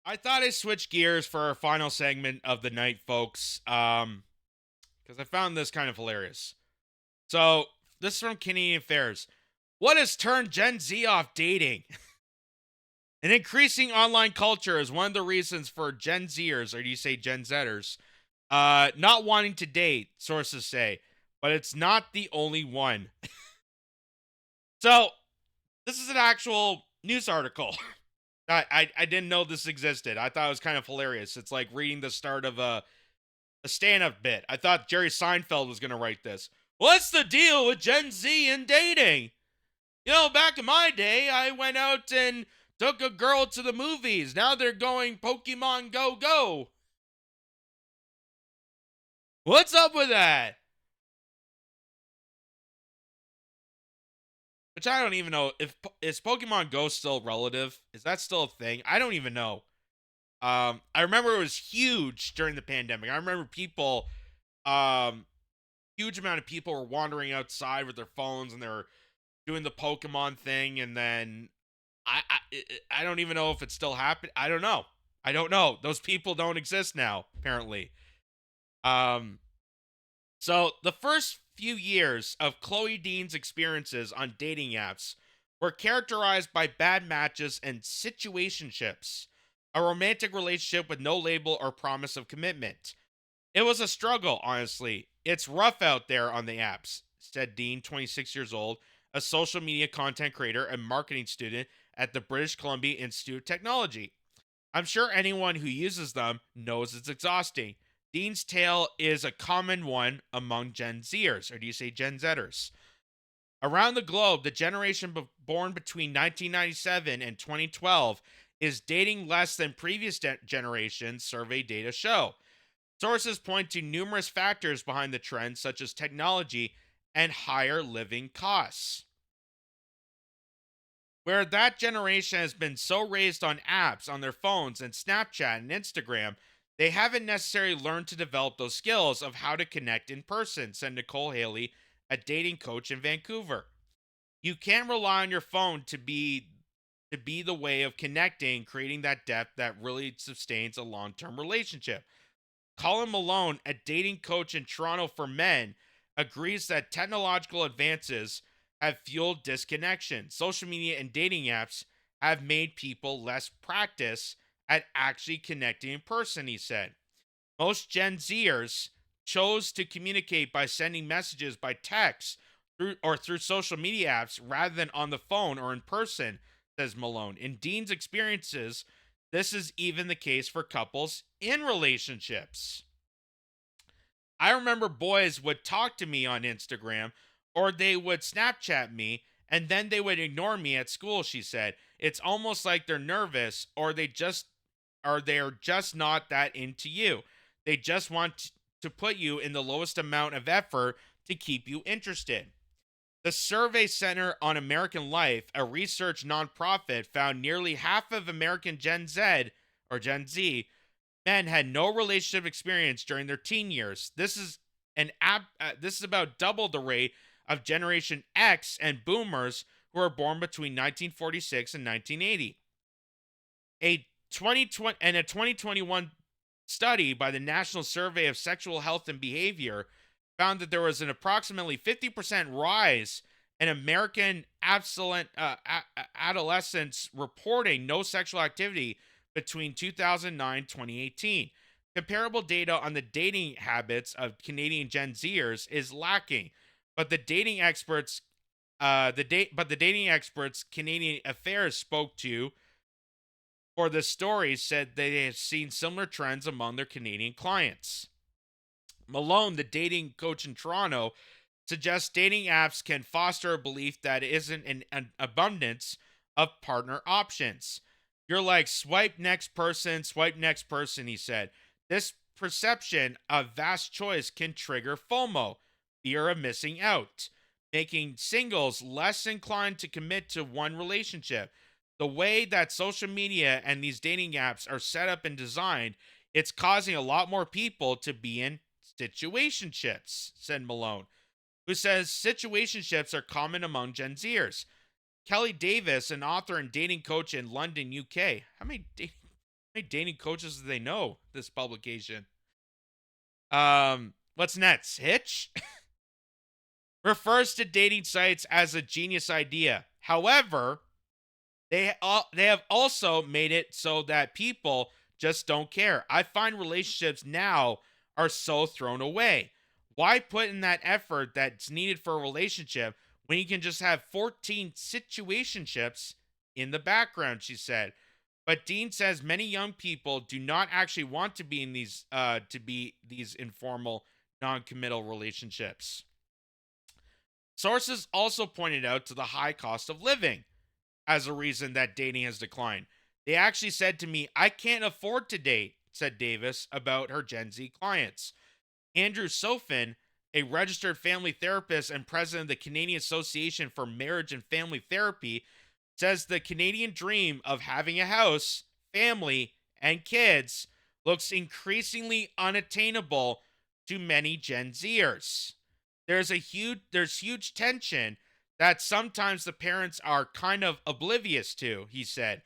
I thought I'd switch gears for our final segment of the night, folks, because I found this kind of hilarious. So, this is from Canadian Affairs. What has turned Gen Z off dating? An increasing online culture is one of the reasons for Gen Zers, or do you say Gen Zers, not wanting to date, sources say. But it's not the only one. So, this is an actual news article. I didn't know this existed. I thought it was kind of hilarious. It's like reading the start of a stand-up bit. I thought Jerry Seinfeld was going to write this. What's the deal with Gen Z and dating? Back in my day, I went out and took a girl to the movies. Now they're going Pokemon Go Go. What's up with that? Which I don't even know if is Pokemon Go still relative. Is that still a thing? I don't even know. I remember it was huge during the pandemic. I remember people, um, huge amount of people were wandering outside with their phones and they were doing the Pokemon thing. And then I don't even know if it still happened. I don't know. I don't know. Those people don't exist now, apparently. Um, so the first few years of Chloe Dean's experiences on dating apps were characterized by bad matches and situationships, a romantic relationship with no label or promise of commitment. It was a struggle, honestly. It's rough out there on the apps, said Dean, 26 years old, a social media content creator and marketing student at the British Columbia Institute of Technology. I'm sure anyone who uses them knows it's exhausting. Dean's tale is a common one among Gen Zers, or do you say Gen Zers? Around the globe, the generation born between 1997 and 2012 is dating less than previous generations, survey data show. Sources point to numerous factors behind the trend, such as technology and higher living costs. Where that generation has been so raised on apps on their phones and Snapchat and Instagram, they haven't necessarily learned to develop those skills of how to connect in person, said Nicole Haley, a dating coach in Vancouver. You can't rely on your phone to be the way of connecting, creating that depth that really sustains a long-term relationship. Colin Malone, a dating coach in Toronto for men, agrees that technological advances have fueled disconnection. Social media and dating apps have made people less practice at actually connecting in person, he said. Most Gen Zers chose to communicate by sending messages by text through social media apps rather than on the phone or in person, says Malone. In Dean's experiences, this is even the case for couples in relationships. I remember boys would talk to me on Instagram or they would Snapchat me and then they would ignore me at school, she said. It's almost like they're nervous or they're just not that into you. They just want to put you in the lowest amount of effort to keep you interested. The Survey Center on American Life, a research nonprofit, found nearly half of American Gen Z or Gen Z men had no relationship experience during their teen years. This is about double the rate of Generation X and Boomers who were born between 1946 and 1980. A 2021 study by the National Survey of Sexual Health and Behavior found that there was an approximately 50% rise in American adolescents reporting no sexual activity between 2009 and 2018. Comparable data on the dating habits of Canadian Gen Zers is lacking, but the dating experts Canadian Affairs spoke to for the story said they have seen similar trends among their Canadian clients. Malone, the dating coach in Toronto, suggests dating apps can foster a belief that isn't an abundance of partner options. You're like swipe next person, he said. This perception of vast choice can trigger FOMO, fear of missing out, making singles less inclined to commit to one relationship. The way that social media and these dating apps are set up and designed, it's causing a lot more people to be in situationships, said Malone, who says situationships are common among Gen Zers. Kelly Davis, an author and dating coach in London, UK. How many dating? many dating coaches do they know? This publication. What's next? Hitch refers to dating sites as a genius idea. However, they have also made it so that people just don't care. I find relationships now are so thrown away. Why put in that effort that's needed for a relationship when you can just have 14 situationships in the background, she said. But Dean says many young people do not actually want to be these informal, non-committal relationships. Sources also pointed out to the high cost of living as a reason that dating has declined. They actually said to me, I can't afford to date, said Davis about her Gen Z clients. Andrew Sofin, a registered family therapist and president of the Canadian Association for Marriage and Family Therapy, says the Canadian dream of having a house, family, and kids looks increasingly unattainable to many Gen Zers. There's huge tension that sometimes the parents are kind of oblivious to, he said.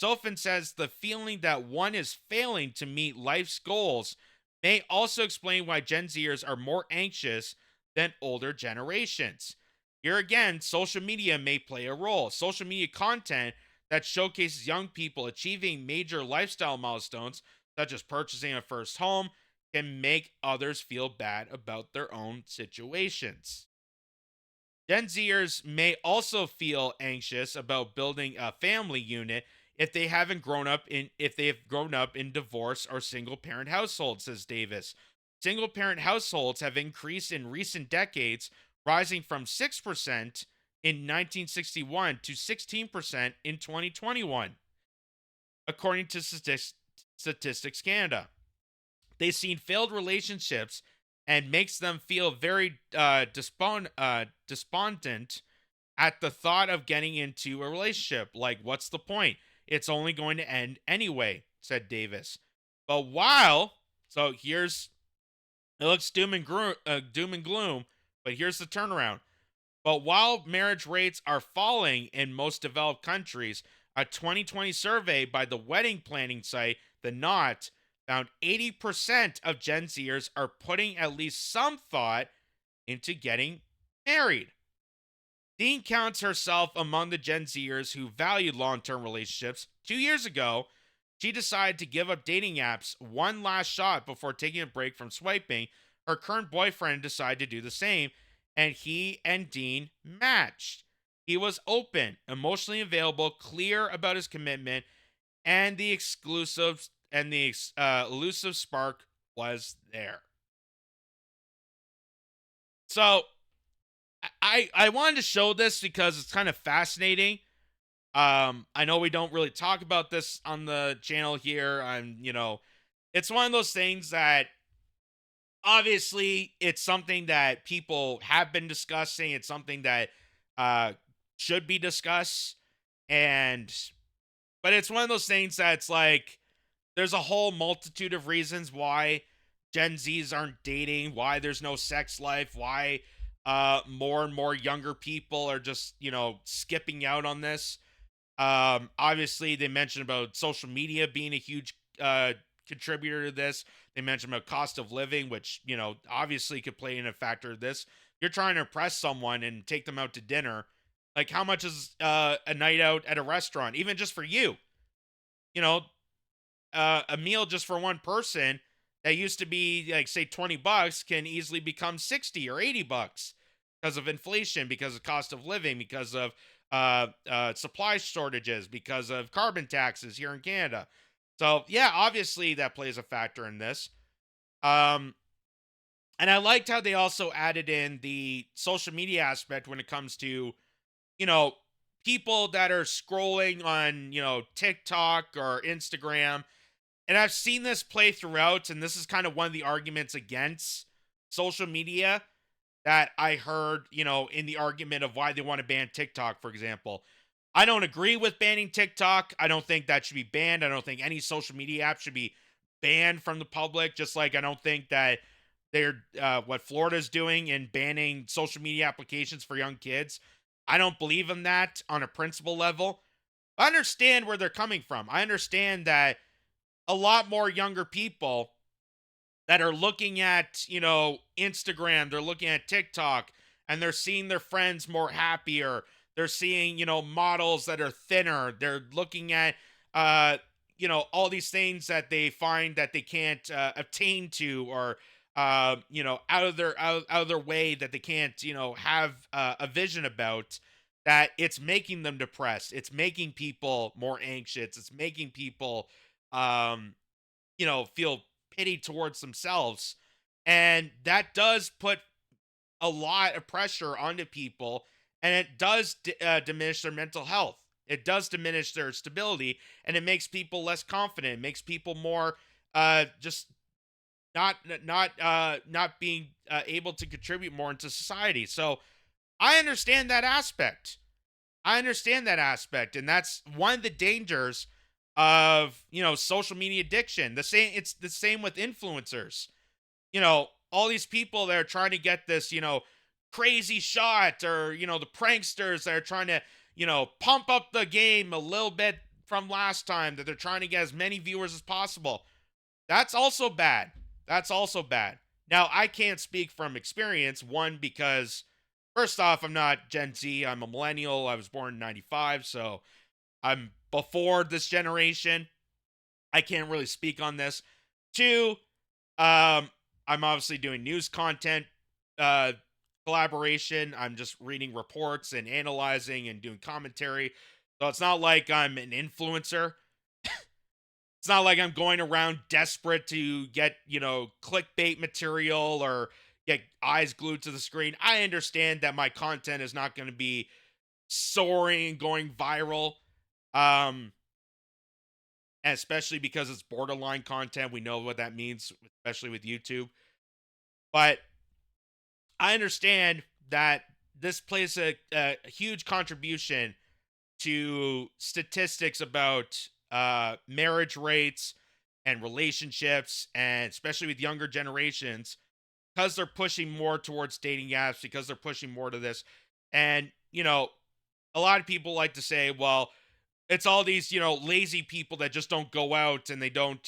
Sofin says the feeling that one is failing to meet life's goals may also explain why Gen Zers are more anxious than older generations. Here again, social media may play a role. Social media content that showcases young people achieving major lifestyle milestones, such as purchasing a first home, can make others feel bad about their own situations. Gen Zers may also feel anxious about building a family unit if they have grown up in divorce or single parent households, says Davis. Single parent households have increased in recent decades, rising from 6% in 1961 to 16% in 2021, according to Statistics Canada. They've seen failed relationships and makes them feel very despondent at the thought of getting into a relationship. Like, what's the point? It's only going to end anyway, said Davis. But here's, it looks doom and gloom, but here's the turnaround. But while marriage rates are falling in most developed countries, a 2020 survey by the wedding planning site, The Knot, found 80% of Gen Zers are putting at least some thought into getting married. Dean counts herself among the Gen Zers who valued long-term relationships. 2 years ago, she decided to give up dating apps one last shot before taking a break from swiping. Her current boyfriend decided to do the same, and he and Dean matched. He was open, emotionally available, clear about his commitment, and the elusive spark was there. So I wanted to show this because it's kind of fascinating. I know we don't really talk about this on the channel here. It's one of those things that obviously it's something that people have been discussing. It's something that uh should be discussed, and but it's one of those things that's like there's a whole multitude of reasons why Gen Zs aren't dating, why there's no sex life, why more and more younger people are just, skipping out on this. Obviously, they mentioned about social media being a huge contributor to this. They mentioned about cost of living, which, obviously could play in a factor of this. You're trying to impress someone and take them out to dinner. Like, how much is a night out at a restaurant, even just for you? You know, a meal just for one person that used to be like say $20 can easily become 60 or $80 because of inflation, because of cost of living, because of supply shortages, because of carbon taxes here in Canada. So yeah, obviously that plays a factor in this. Um, and I liked how they also added in the social media aspect when it comes to, you know, people that are scrolling on, TikTok or Instagram. And I've seen this play throughout, and this is kind of one of the arguments against social media that I heard, in the argument of why they want to ban TikTok, for example. I don't agree with banning TikTok. I don't think that should be banned. I don't think any social media app should be banned from the public, just like I don't think that they're what Florida's doing in banning social media applications for young kids. I don't believe in that on a principle level. I understand where they're coming from. I understand that a lot more younger people that are looking at, Instagram, they're looking at TikTok, and they're seeing their friends more happier. They're seeing, models that are thinner. They're looking at, uh, all these things that they find that they can't attain to, or, out of their way, that they can't, have a vision about. That it's making them depressed. It's making people more anxious. It's making people, um, feel pity towards themselves. And that does put a lot of pressure onto people, and it does diminish their mental health. It does diminish their stability, and it makes people less confident. It makes people more just not being able to contribute more into society. So I understand that aspect. I understand that aspect, and that's one of the dangers of, social media addiction. It's the same with influencers. All these people that are trying to get this, crazy shot, or, the pranksters that are trying to, pump up the game a little bit from last time, that they're trying to get as many viewers as possible. That's also bad. That's also bad. Now, I can't speak from experience, one, because first off, I'm not Gen Z, I'm a millennial. I was born in 95, so I'm before this generation. I can't really speak on this. Two, I'm obviously doing news content uh, collaboration. I'm just reading reports and analyzing and doing commentary. So it's not like I'm an influencer. It's not like I'm going around desperate to get, clickbait material or get eyes glued to the screen. I understand that my content is not going to be soaring and going viral. Um, and especially because it's borderline content. We know what that means, especially with YouTube. But I understand that this plays a huge contribution to statistics about marriage rates and relationships, and especially with younger generations, because they're pushing more towards dating apps, because they're pushing more to this. And, a lot of people like to say, well, it's all these, lazy people that just don't go out, and they don't,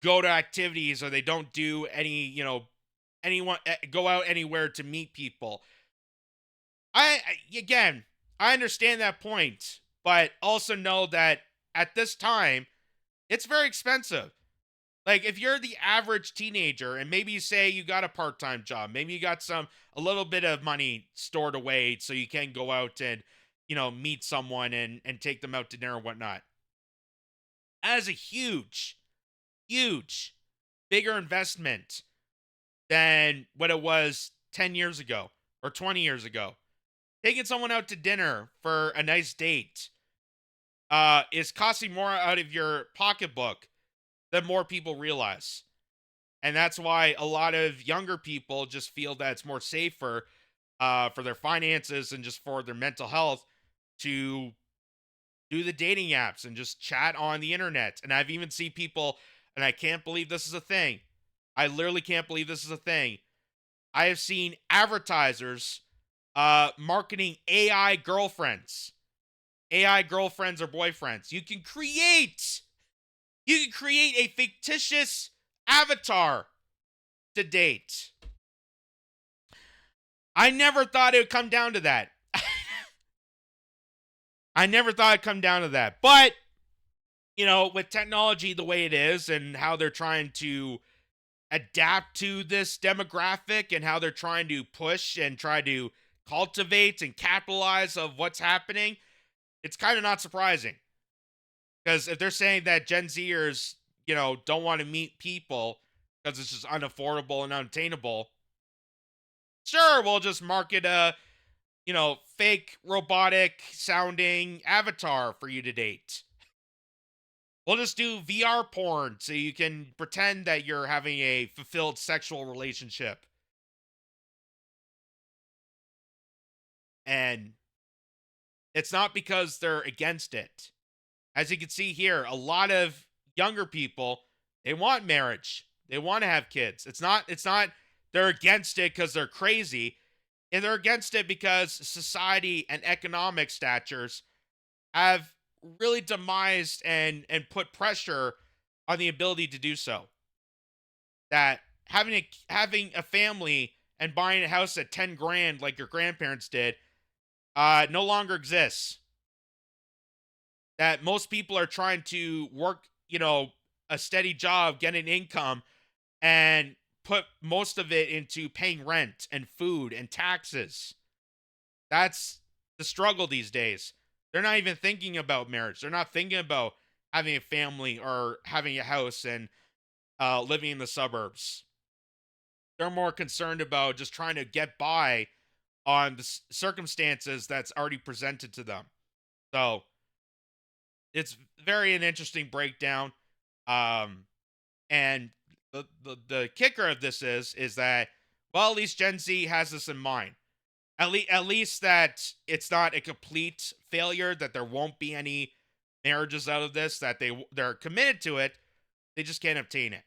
go to activities, or they don't do any, anyone go out anywhere to meet people. Again, I understand that point, but also know that at this time, it's very expensive. Like, if you're the average teenager, and maybe you say you got a part-time job, maybe you got a little bit of money stored away so you can go out and, meet someone and take them out to dinner and whatnot. That is a huge, huge, bigger investment than what it was 10 years ago or 20 years ago. Taking someone out to dinner for a nice date is costing more out of your pocketbook than more people realize. And that's why a lot of younger people just feel that it's more safer for their finances and just for their mental health to do the dating apps and just chat on the internet. And I've even seen people, and I can't believe this is a thing. I literally can't believe this is a thing. I have seen advertisers marketing AI girlfriends or boyfriends. You can create a fictitious avatar to date. I never thought it would come down to that. I never thought it'd come down to that. But, with technology the way it is, and how they're trying to adapt to this demographic, and how they're trying to push and try to cultivate and capitalize of what's happening, it's kind of not surprising. Because if they're saying that Gen Zers, don't want to meet people because it's just unaffordable and unattainable, sure, we'll just market a, fake robotic sounding avatar for you to date. We'll just do VR porn so you can pretend that you're having a fulfilled sexual relationship. And it's not because they're against it. As you can see here, a lot of younger people, they want marriage. They want to have kids. It's not they're against it because they're crazy. And they're against it because society and economic statures have really demised and put pressure on the ability to do so. That having a family and buying a house at 10 grand like your grandparents did no longer exists. That most people are trying to work, a steady job, get an income, and put most of it into paying rent and food and taxes. That's the struggle these days. They're not even thinking about marriage. They're not thinking about having a family or having a house and living in the suburbs. They're more concerned about just trying to get by on the circumstances that's already presented to them. So it's very an interesting breakdown. Um, and the kicker of this is that, well, at least Gen Z has this in mind. At least that it's not a complete failure. That there won't be any marriages out of this. That they're committed to it. They just can't obtain it.